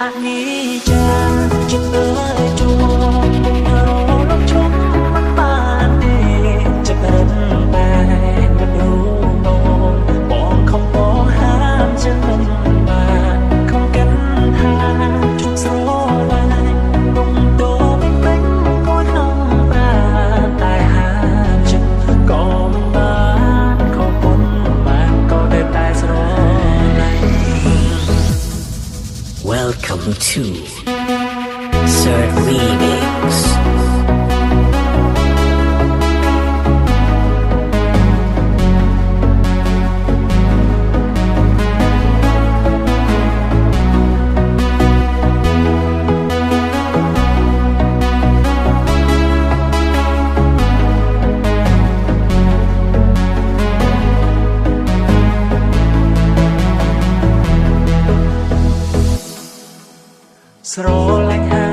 Anijaចិត្តជួបនៅលោកជុំមិនបានទេចិត្តតែមិនรู้បងខំបងហាមចិត្តមិនបានខំកាន់ថាជុំស្រឡាញ់រុំតោមិនពេញគួរក្នុងប្រាតែហាមចិត្តក៏មិនបានខំពុនបានក៏តែស្រឡាញ់ Welcome to Sir Remix. ស្រឡាញ់